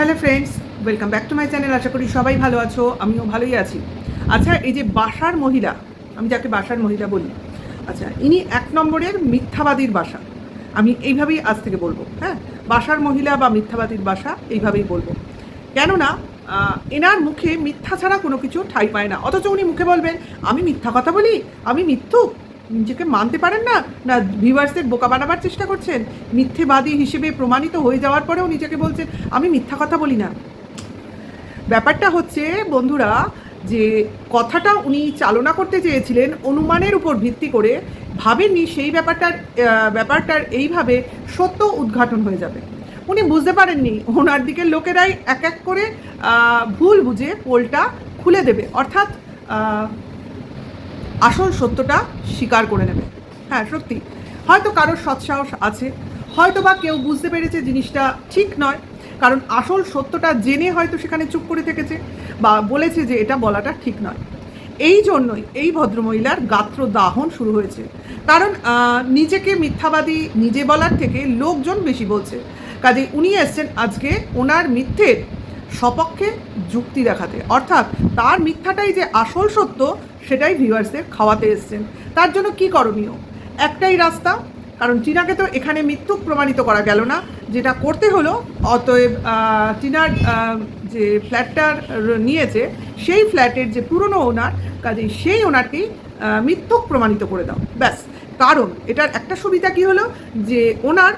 Hello friends, welcome back to my channel. আশা করি সবাই ভালো আছো, আমিও ভালোই আছি। আচ্ছা, এই যে বাসার মহিলা, আমি যাকে বাসার মহিলা বলি, আচ্ছা ইনি এক নম্বরের মিথ্যাবাদীর বাসা। আমি এইভাবেই আজ থেকে বলবো। হ্যাঁ, বাসার মহিলা বা মিথ্যাবাদীর বাসা এইভাবেই বলবো। কেননা এনার মুখে মিথ্যা ছাড়া কোনো কিছু ঠাঁই পায় না, অথচ উনি মুখে বলবেন আমি মিথ্যা কথা বলি, আমি মিথ্যুক। নিজেকে মানতে পারেন না, না ভিউয়ার্সদের বোকা বানাবার চেষ্টা করছেন? মিথ্যেবাদী হিসেবে প্রমাণিত হয়ে যাওয়ার পরেও নিজেকে বলছেন আমি মিথ্যা কথা বলি না। ব্যাপারটা হচ্ছে বন্ধুরা, যে কথাটা উনি চালনা করতে চেয়েছিলেন অনুমানের উপর ভিত্তি করে, ভাবেননি সেই ব্যাপারটার এইভাবে সত্য উদ্ঘাটন হয়ে যাবে। উনি বুঝতে পারেননি ওনার দিকের লোকেরাই এক এক করে ভুল বুঝে পোলটা খুলে দেবে, অর্থাৎ আসল সত্যটা স্বীকার করে নেবে। হ্যাঁ সত্যি, হয়তো কারোর সৎসাহস আছে, হয়তো বা কেউ বুঝতে পেরেছে জিনিসটা ঠিক নয়, কারণ আসল সত্যটা জেনে হয়তো সেখানে চুপ করে থেকেছে বা বলেছে যে এটা বলাটা ঠিক নয়। এই জন্যই এই ভদ্রমহিলার গাত্র দাহন শুরু হয়েছে, কারণ নিজেকে মিথ্যাবাদী নিজে বলার থেকে লোকজন বেশি বলছে। কাজে উনি এসছেন আজকে ওনার মিথ্যের সপক্ষে যুক্তি দেখাতে, অর্থাৎ তার মিথ্যাটাই যে আসল সত্য সেটাই ভিউয়ার্সদের খাওয়াতে এসছেন। তার জন্য কি করণীয়? একটাই রাস্তা, কারণ টিনাকে তো এখানে মিথ্যুক প্রমাণিত করা গেল না, যেটা করতে হলো অতএব টিনার যে ফ্ল্যাটটার নিয়েছে সেই ফ্ল্যাটের যে পুরনো ওনার, কাজেই সেই ওনারকেই মিথ্যুক প্রমাণিত করে দাও, ব্যাস। কারণ এটার একটা সুবিধা কি হলো, যে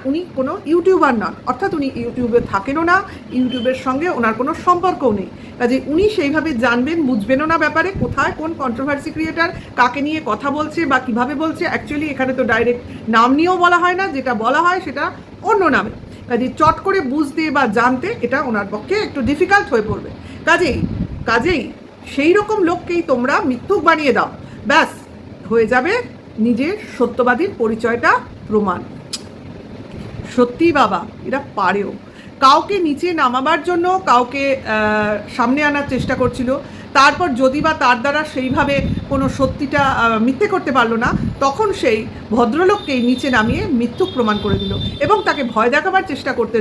উনি কোনো ইউটিউবার নন, অর্থাৎ উনি ইউটিউবে থাকেনও না, ইউটিউবের সঙ্গে ওনার কোনো সম্পর্কও নেই। কাজে উনি সেইভাবে জানবেন বুঝবেনও না ব্যাপারে কোথায় কোন কন্ট্রোভার্সি ক্রিয়েটার কাকে নিয়ে কথা বলছে বা কিভাবে বলছে। অ্যাকচুয়ালি এখানে তো ডাইরেক্ট নাম নিয়েও বলা হয় না, যেটা বলা হয় সেটা অন্য নামে। কাজে চট করে বুঝতে বা জানতে এটা ওনার পক্ষে একটু ডিফিকাল্ট হয়ে পড়বে। কাজেই সেই রকম লোককেই তোমরা মিথ্যুক বানিয়ে দাও, ব্যাস হয়ে যাবে নিজের সত্যবাদীর পরিচয়টা প্রমাণ। সত্যি বাবা, এরা পারেও। কাউকে নিচে নামাবার জন্য কাউকে সামনে আনার চেষ্টা করছিল, তারপর যদি বা তার দ্বারা সেইভাবে কোনো সত্যিটা মিথ্যে করতে পারলো না, তখন সেই ভদ্রলোককেই নিচে নামিয়ে মিথ্যুক প্রমাণ করে দিল এবং তাকে ভয় দেখাবার চেষ্টা করতে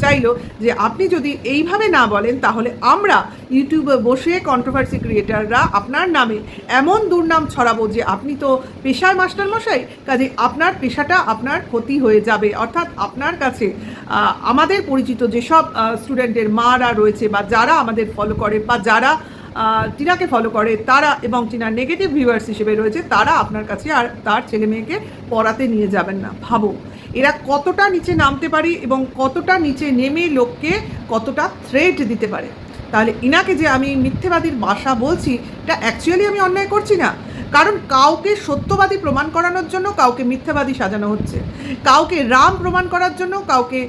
চাইলো যে আপনি যদি এইভাবে না বলেন তাহলে আমরা ইউটিউবে বসে কন্ট্রোভার্সি ক্রিয়েটাররা আপনার নামে এমন দুর্নাম ছড়াবো যে আপনি তো পেশায় মাস্টারমশাই, কাজে আপনার পেশাটা আপনার ক্ষতি হয়ে যাবে। অর্থাৎ আপনার কাছে আমাদের পরিচিত যেসব স্টুডেন্টের মারা রয়েছে বা যারা আমাদের ফলো করে বা যারা টিনাকে ফলো করে তারা এবং টিনার নেগেটিভ ভিউয়ার্স হিসেবে রয়েছে, তারা আপনার কাছে আর তার ছেলে মেয়েকে পড়াতে নিয়ে যাবেন না। ভাবো এরা কতটা নিচে নামতে পারে এবং কতটা নিচে নেমে লোককে কতটা থ্রেট দিতে পারে। তাহলে ইনাকে যে আমি মিথ্যেবাদীর বাসা বলছি, এটা অ্যাকচুয়ালি আমি অন্যায় করছি না, কারণ কাউকে সত্যবাদী প্রমাণ করানোর জন্য কাউকে মিথ্যাবাদী সাজানো হচ্ছে, কাউকে রাম প্রমাণ করার জন্য কাউকে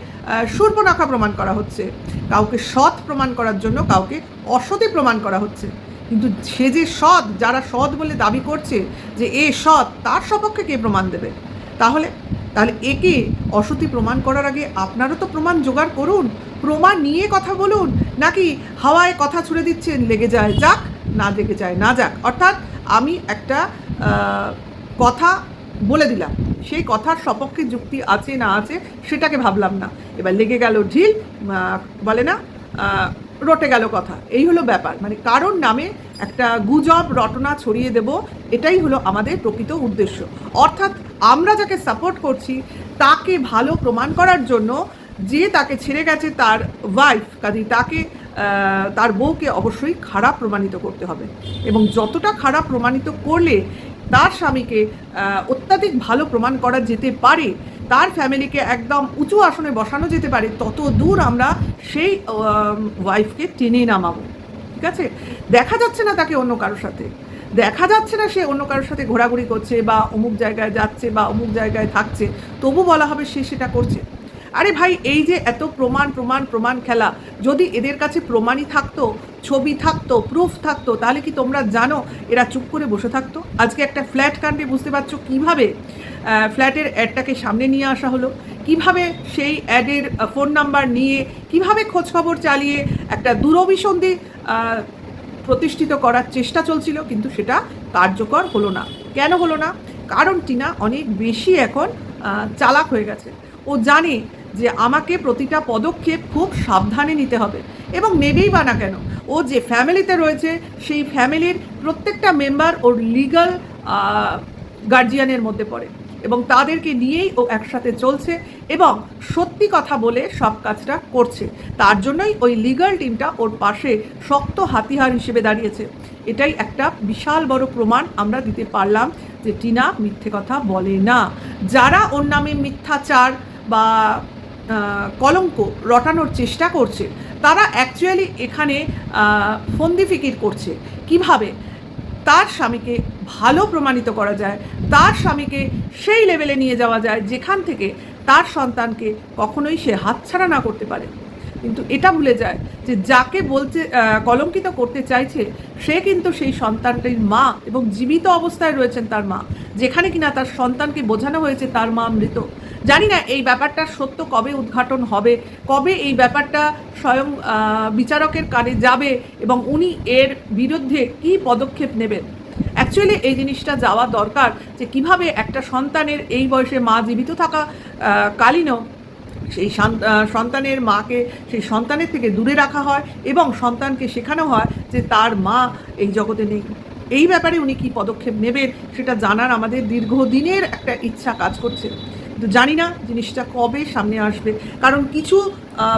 শূর্পণখা প্রমাণ করা হচ্ছে, কাউকে সৎ প্রমাণ করার জন্য কাউকে অসৎই প্রমাণ করা হচ্ছে। কিন্তু সে যে সৎ, যারা সৎ বলে দাবি করছে যে এ সৎ, তার সপক্ষে কে প্রমাণ দেবে? তাহলে একে অসতী প্রমাণ করার আগে আপনারও তো প্রমাণ জোগাড় করুন, প্রমাণ নিয়ে কথা বলুন। নাকি হাওয়ায় কথা ছুড়ে দিচ্ছেন, লেগে যায় যাক, না লেগে যায় না যাক। অর্থাৎ আমি একটা কথা বলে দিলাম, সেই কথার সপক্ষে যুক্তি আছে না আছে সেটাকে ভাবলাম না, এবার লেগে গেল ঢিল, বলে না রটে গেল কথা। এই হলো ব্যাপার, মানে কারোর নামে একটা গুজব রটনা ছড়িয়ে দেব, এটাই হলো আমাদের প্রকৃত উদ্দেশ্য। অর্থাৎ আমরা যাকে সাপোর্ট করছি তাকে ভালো প্রমাণ করার জন্য, যে তাকে ছেড়ে গেছে তার ওয়াইফ, কাজেই তাকে তার বউকে অবশ্যই খারাপ প্রমাণিত করতে হবে, এবং যতটা খারাপ প্রমাণিত করলে তার স্বামীকে অত্যাধিক ভালো প্রমাণ করা যেতে পারে, তার ফ্যামিলিকে একদম উঁচু আসনে বসানো যেতে পারে, তত দূর আমরা সেই ওয়াইফকে টেনে নামাবো। ঠিক আছে? দেখা যাচ্ছে না তাকে অন্য কারোর সাথে, দেখা যাচ্ছে না সে অন্য কারোর সাথে ঘোরাঘুরি করছে বা অমুক জায়গায় যাচ্ছে বা অমুক জায়গায় থাকছে, তবু বলা হবে সে সেটা করছে। আরে ভাই, এই যে এত প্রমাণ প্রমাণ প্রমাণ খেলা, যদি এদের কাছে প্রমাণই থাকতো, ছবি থাকতো, প্রুফ থাকতো, তাহলে কি তোমরা জানো এরা চুপ করে বসে থাকতো? আজকে একটা ফ্ল্যাট কাণ্ডে বুঝতে পারছো কীভাবে ফ্ল্যাটের অ্যাডটাকে সামনে নিয়ে আসা হলো, কিভাবে সেই অ্যাডের ফোন নাম্বার নিয়ে কিভাবে খোঁজখবর চালিয়ে একটা দূরভিসন্ধি প্রতিষ্ঠিত করার চেষ্টা চলছিল, কিন্তু সেটা কার্যকর হলো না। কেন হলো না? কারণ টিনা অনেক বেশি এখন চালাক হয়ে গেছে। ও জানে যে আমাকে প্রতিটা পদক্ষেপ খুব সাবধানে নিতে হবে, এবং নেবেই বা না কেন, ও যে ফ্যামিলিতে রয়েছে সেই ফ্যামিলির প্রত্যেকটা মেম্বার ওর লিগাল গার্জিয়ানের মধ্যে পড়ে, এবং তাদেরকে নিয়েই ও একসাথে চলছে এবং সত্যি কথা বলে সব কাজটা করছে। তার জন্যই ওই লিগাল টিমটা ওর পাশে শক্ত হাতিয়ার হিসেবে দাঁড়িয়েছে। এটাই একটা বিশাল বড় প্রমাণ আমরা দিতে পারলাম যে টিনা মিথ্যে কথা বলে না। যারা ওর নামে মিথ্যাচার বা কলঙ্ক রটানোর চেষ্টা করছে তারা অ্যাকচুয়ালি এখানে ফন্দি ফিকির করছে কিভাবে তার স্বামীকে ভালো প্রমাণিত করা যায়, তার স্বামীকে সেই লেভেলে নিয়ে যাওয়া যায় যেখান থেকে তার সন্তানকে কখনোই সে হাতছাড়া না করতে পারে। কিন্তু এটা ভুলে যায় যে যাকে বলতে কলঙ্কিত করতে চাইছে সে কিন্তু সেই সন্তানটির মা, এবং জীবিত অবস্থায় রয়েছেন তার মা, যেখানে কিনা তার সন্তানকে বোঝানো হয়েছে তার মা মৃত। জানি না এই ব্যাপারটার সত্য কবে উদ্ঘাটন হবে, কবে এই ব্যাপারটা স্বয়ং বিচারকের কানে যাবে এবং উনি এর বিরুদ্ধে কী পদক্ষেপ নেবেন। অ্যাকচুয়ালি এই জিনিসটা যাওয়া দরকার যে কিভাবে একটা সন্তানের এই বয়সে মা জীবিত থাকা কালীনও সেই সন্তানের মাকে সেই সন্তানের থেকে দূরে রাখা হয় এবং সন্তানকে শেখানো হয় যে তার মা এই জগতে নেই। এই ব্যাপারে উনি কী পদক্ষেপ নেবেন সেটা জানার আমাদের দীর্ঘদিনের একটা ইচ্ছা কাজ করছে, কিন্তু জানি না জিনিসটা কবে সামনে আসবে। কারণ কিছু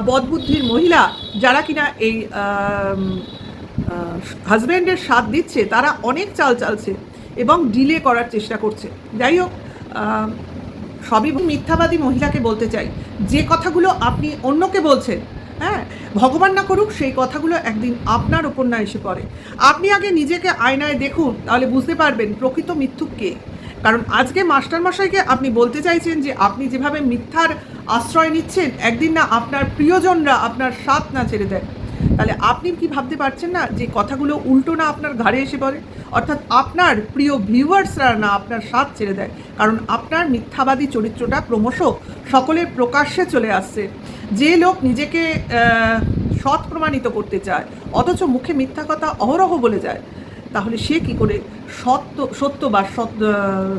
বদবুদ্ধির মহিলা যারা কিনা এই হাজব্যান্ডের সাথ দিচ্ছে তারা অনেক চাল চালছে এবং ডিলে করার চেষ্টা করছে। যাই হোক, সবই মিথ্যাবাদী মহিলাকে বলতে চাই, যে কথাগুলো আপনি অন্যকে বলছেন, হ্যাঁ, ভগবান না করুক সেই কথাগুলো একদিন আপনার ওপর না এসে পড়ে। আপনি আগে নিজেকে আয়নায় দেখুন, তাহলে বুঝতে পারবেন প্রকৃত মিথ্যুক কে। কারণ আজকে মাস্টারমশাইকে আপনি বলতে চাইছেন যে আপনি যেভাবে মিথ্যার আশ্রয় নিচ্ছেন একদিন না আপনার প্রিয়জনরা আপনার সাথ না ছেড়ে দেয়, তাহলে আপনি কি ভাবতে পারছেন না যে কথাগুলো উল্টো না আপনার ঘাড়ে এসে পড়ে, অর্থাৎ আপনার প্রিয় ভিউয়ার্সরা না আপনার সাথ ছেড়ে দেয়। কারণ আপনার মিথ্যাবাদী চরিত্রটা ক্রমশ সকলের প্রকাশ্যে চলে আসছে। যে লোক নিজেকে সৎ প্রমাণিত করতে চায় অথচ মুখে মিথ্যা কথা অহরহ বলে যায়, তাহলে সে কি করে সত্য বা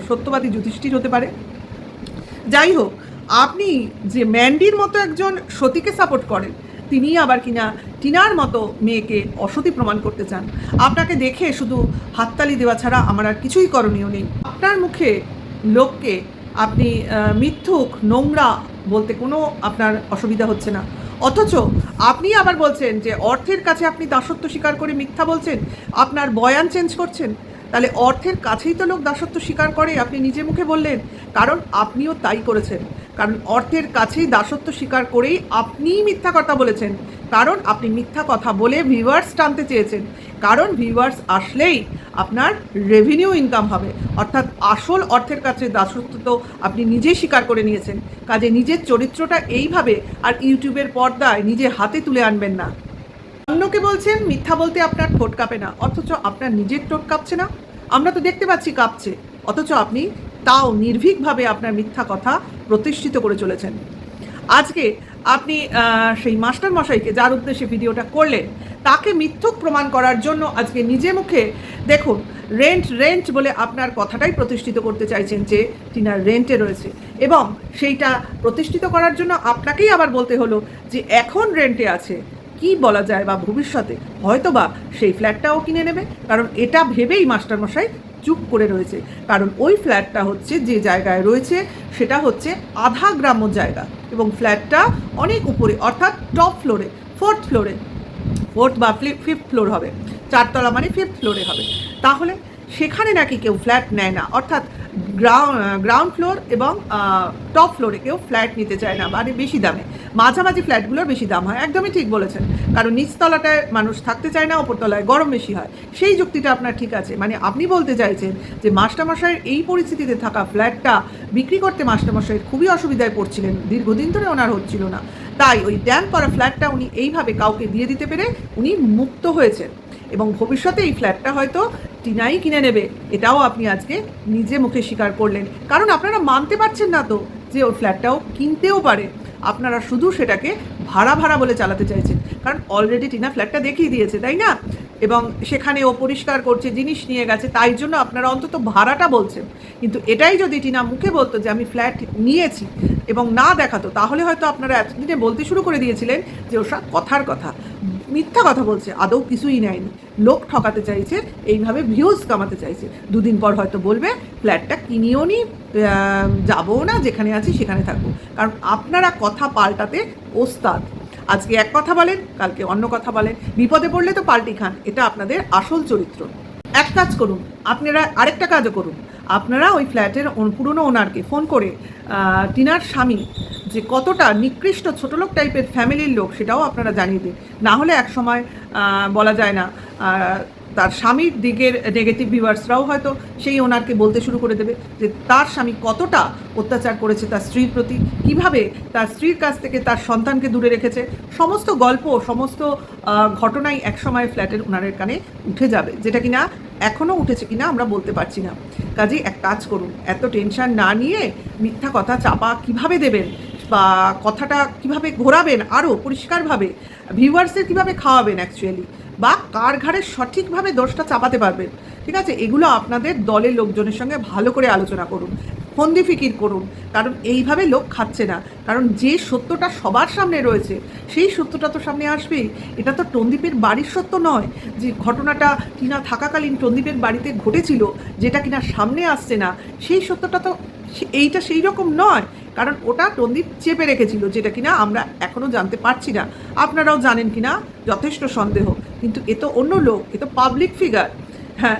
সত্যবাদী যুধিষ্ঠির হতে পারে? যাই হোক, আপনি যে ম্যান্ডির মতো একজন সতীকে সাপোর্ট করেন, তিনি আবার কিনা টিনার মতো মেয়েকে অসতী প্রমাণ করতে চান। আপনাকে দেখে শুধু হাততালি দেওয়া ছাড়া আমার আর কিছুই করণীয় নেই। আপনার মুখে লোককে আপনি মিথ্যুক নোংরা বলতে কোনো আপনার অসুবিধা হচ্ছে না, অথচ আপনি আবার বলছেন যে অর্থের কাছে আপনি দাসত্ব স্বীকার করে মিথ্যা বলছেন, আপনার বয়ান চেঞ্জ করছেন। তাহলে অর্থের কাছেই তো লোক দাসত্ব স্বীকার করে, আপনি নিজে মুখে বললেন, কারণ আপনিও তাই করেছেন। কারণ অর্থের কাছেই দাসত্ব স্বীকার করেই আপনিই মিথ্যা কথা বলেছেন, কারণ আপনি মিথ্যা কথা বলে ভিউয়ার্স টানতে চেয়েছেন। কারণ ভিউয়ার্স আসলেই আপনার রেভিনিউ ইনকাম হবে, অর্থাৎ আসল অর্থের কাছে দাসত্ব তো আপনি নিজেই স্বীকার করে নিয়েছেন। কাজে নিজের চরিত্রটা এইভাবে আর ইউটিউবের পর্দায় নিজে হাতে তুলে আনবেন না। অন্যকে বলছেন মিথ্যা বলতে আপনার ঠোঁট কাঁপে না, অথচ আপনার নিজের ঠোঁট কাঁপছে না। আমরা তো দেখতে পাচ্ছি কাঁপছে, অথচ আপনি তাও নির্ভীকভাবে আপনার মিথ্যা কথা প্রতিষ্ঠিত করে চলেছেন। আজকে আপনি সেই মাস্টার মশাইকে যার উদ্দেশ্যে ভিডিওটা করলেন তাকে মিথ্যুক প্রমাণ করার জন্য আজকে নিজে মুখে দেখুন রেন্ট বলে আপনার কথাটাই প্রতিষ্ঠিত করতে চাইছেন যে টিনার রেন্টে রয়েছে, এবং সেইটা প্রতিষ্ঠিত করার জন্য আপনাকেই আবার বলতে হলো যে এখন রেন্টে আছে, কি বলা যায় বা ভবিষ্যতে হয়তো বা সেই ফ্ল্যাটটাও কিনে নেবে। কারণ এটা ভেবেই মাস্টারমশাই চুপ করে রয়েছে, কারণ ওই ফ্ল্যাটটা হচ্ছে যে জায়গায় রয়েছে সেটা হচ্ছে আধা গ্রাম্য জায়গা, এবং ফ্ল্যাটটা অনেক উপরে, অর্থাৎ টপ ফ্লোরে, ফোর্থ বা ফিফথ ফ্লোর হবে, 4 তলা মানে 5th ফ্লোরে হবে। তাহলে সেখানে নাকি কেউ ফ্ল্যাট নেয় না, অর্থাৎ গ্রাউন্ড ফ্লোর এবং টপ ফ্লোরে কেউ ফ্ল্যাট নিতে চায় না, মানে বেশি দামে। মাঝামাঝি ফ্ল্যাটগুলোর বেশি দাম হয়, একদমই ঠিক বলেছেন। কারণ নিচতলাটায় মানুষ থাকতে চায় না, ওপরতলায় গরম বেশি হয়। সেই যুক্তিটা আপনার ঠিক আছে, মানে আপনি বলতে চাইছেন যে মাস্টারমশাইয়ের এই পরিস্থিতিতে থাকা ফ্ল্যাটটা বিক্রি করতে মাস্টারমশাইয়ের খুবই অসুবিধায় পড়ছিলেন, দীর্ঘদিন ধরে ওনার হচ্ছিল না, তাই ওই ড্যাম করা ফ্ল্যাটটা উনি এইভাবে কাউকে দিয়ে দিতে পেরে উনি মুক্ত হয়েছেন, এবং ভবিষ্যতে এই ফ্ল্যাটটা হয়তো টিনাই কিনে নেবে, এটাও আপনি আজকে নিজে মুখে স্বীকার করলেন। কারণ আপনারা মানতে পারছেন না তো যে ওই ফ্ল্যাটটাও কিনতেও পারে, আপনারা শুধু সেটাকে ভাড়া বলে চালাতে চাইছেন, কারণ অলরেডি টিনা ফ্ল্যাটটা দেখিয়ে দিয়েছে, তাই না? এবং সেখানে ও পরিষ্কার করছে, জিনিস নিয়ে গেছে, তাই জন্য আপনারা অন্তত ভাড়াটা বলছেন। কিন্তু এটাই যদি টিনা মুখে বলতো যে আমি ফ্ল্যাট নিয়েছি এবং না দেখাতো, তাহলে হয়তো আপনারা এতদিনে বলতে শুরু করে দিয়েছিলেন যে ওসব কথার কথা, মিথ্যা কথা বলছে, আদৌ কিছুই নেয়নি, লোক ঠকাতে চাইছে, এইভাবে ভিউজ কামাতে চাইছে। দুদিন পর হয়তো বলবে ফ্ল্যাটটা কিনিও নি, যাবো না, যেখানে আছি সেখানে থাকবো। কারণ আপনারা কথা পাল্টাতে ওস্তাদ। আজকে এক কথা বলেন, কালকে অন্য কথা বলেন, বিপদে পড়লে তো পাল্টি খান। এটা আপনাদের আসল চরিত্র। এক কাজ করুন, আপনারা আরেকটা কাজও করুন, আপনারা ওই ফ্ল্যাটের পুরনো ওনারকে ফোন করে টিনার স্বামী যে কতটা নিকৃষ্ট ছোটলোক টাইপের ফ্যামিলির লোক সেটাও আপনারা জানিয়ে দিন। না হলে এক সময় বলা যায় না, তার স্বামীর দিকের নেগেটিভ ভিউয়ার্সরাও হয়তো সেই ওনারকে বলতে শুরু করে দেবে যে তার স্বামী কতটা অত্যাচার করেছে তার স্ত্রীর প্রতি, কিভাবে তার স্ত্রীর কাছ থেকে তার সন্তানকে দূরে রেখেছে। সমস্ত গল্প, সমস্ত ঘটনাই একসময় ফ্ল্যাটের ওনারের কানে উঠে যাবে, যেটা কিনা এখনও উঠেছে কিনা আমরা বলতে পারছি না। কাজেই এক কাজ করুন, এত টেনশন না নিয়ে মিথ্যা কথা চাপা কিভাবে দেবেন বা কথাটা কিভাবে ঘোরাবেন আরও পরিষ্কারভাবে, ভিউয়ার্সদের কিভাবে খাওয়াবেন অ্যাকচুয়ালি, বা কার ঘাড়ে সঠিকভাবে দোষটা চাপাতে পারবেন, ঠিক আছে, এগুলো আপনাদের দলের লোকজনের সঙ্গে ভালো করে আলোচনা করুন, ফন্দি ফিকির করুন। কারণ এইভাবে লোক খাচ্ছে না। কারণ যে সত্যটা সবার সামনে রয়েছে সেই সত্যটা তো সামনে আসবেই। এটা তো টন্দীপের বাড়ির সত্য নয় যে ঘটনাটা টিনা থাকাকালীন টন্দীপের বাড়িতে ঘটেছিল, যেটা কিনা সামনে আসছে না, সেই সত্যটা তো এইটা সেই রকম নয়। কারণ ওটা টন্দীপ চেপে রেখেছিল, যেটা কিনা আমরা এখনও জানতে পারছি না, আপনারাও জানেন কিনা যথেষ্ট সন্দেহ। কিন্তু এ তো অন্য লোক, এ তো পাবলিক ফিগার। হ্যাঁ,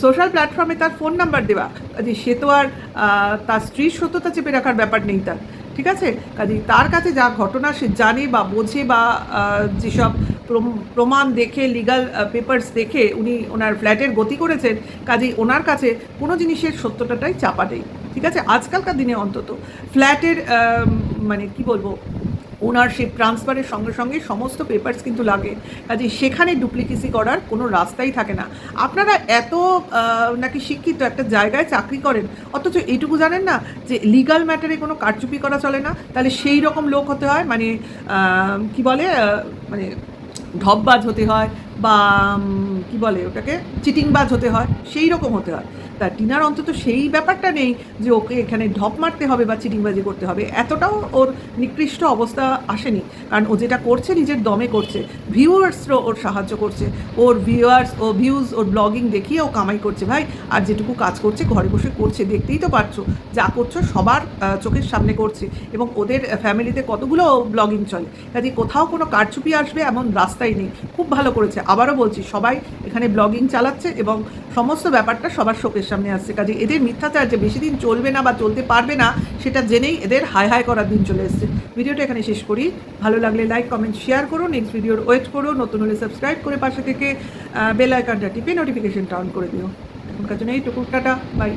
সোশ্যাল প্ল্যাটফর্মে তার ফোন নাম্বার দেওয়া, কাজে সে তো আর তার স্ত্রীর সত্যতা চেপে রাখার ব্যাপার নেই তার, ঠিক আছে। কাজে তার কাছে যা ঘটনা সে জানে বা বোঝে বা যেসব প্রমাণ দেখে, লিগাল পেপারস দেখে উনি ওনার ফ্ল্যাটের গতি করেছেন, কাজেই ওনার কাছে কোনো জিনিসের সত্যতাটাই চাপা নেই, ঠিক আছে। আজকালকার দিনে অন্তত ফ্ল্যাটের মানে কি বলবো, ওনারশিপ ট্রান্সফারের সঙ্গে সঙ্গে সমস্ত পেপারস কিন্তু লাগে, কাজে সেখানে ডুপ্লিকেসি করার কোনো রাস্তাই থাকে না। আপনারা এত নাকি শিক্ষিত, একটা জায়গায় চাকরি করেন, অথচ এইটুকু জানেন না যে লিগাল ম্যাটারে কোনো কারচুপি করা চলে না। তাহলে সেই রকম লোক হতে হয়, মানে কি বলে, মানে ঢপবাজ হতে হয়, বা কি বলে ওটাকে, চিটিংবাজ হতে হয়, সেই রকম হতে হয়। তা টিনার অন্তত সেই ব্যাপারটা নেই যে ওকে এখানে ঢপ মারতে হবে বা চিটিংবাজি করতে হবে, এতটাও ওর নিকৃষ্ট অবস্থা আসেনি। কারণ ও যেটা করছে নিজের দমে করছে, ভিউয়ার্সরাও ওর সাহায্য করছে, ওর ভিউয়ার্স ও ভিউজ ওর ব্লগিং দেখিয়ে ও কামাই করছে ভাই। আর যেটুকু কাজ করছে ঘরে বসে করছে, দেখতেই তো পারছো, যা করছো সবার চোখের সামনে করছে, এবং ওদের ফ্যামিলিতে কতগুলো ব্লগিং চলে, কাজে কোথাও কোনো কারচুপি আসবে এমন রাস্তাই নেই। খুব ভালো করেছে, আবারও বলছি, সবাই এখানে ব্লগিং চালাচ্ছে এবং সমস্ত ব্যাপারটা সবার চোখের সামনে আসছে। কাজে এদের মিথ্যাচার যে বেশি দিন চলবে না বা চলতে পারবে না, সেটা জেনেই এদের হাই হাই করার দিন চলে এসছে। ভিডিওটা এখানে শেষ করি, ভালো লাগলে লাইক কমেন্ট শেয়ার করুন, নেক্সট ভিডিওর ওয়েট করো, নতুন হলে সাবস্ক্রাইব করে পাশে থেকে বেল আইকনটা টিপে নোটিফিকেশনটা অন করে দিও। এখনকার জন্য এইটুকু, টাটা, বাই।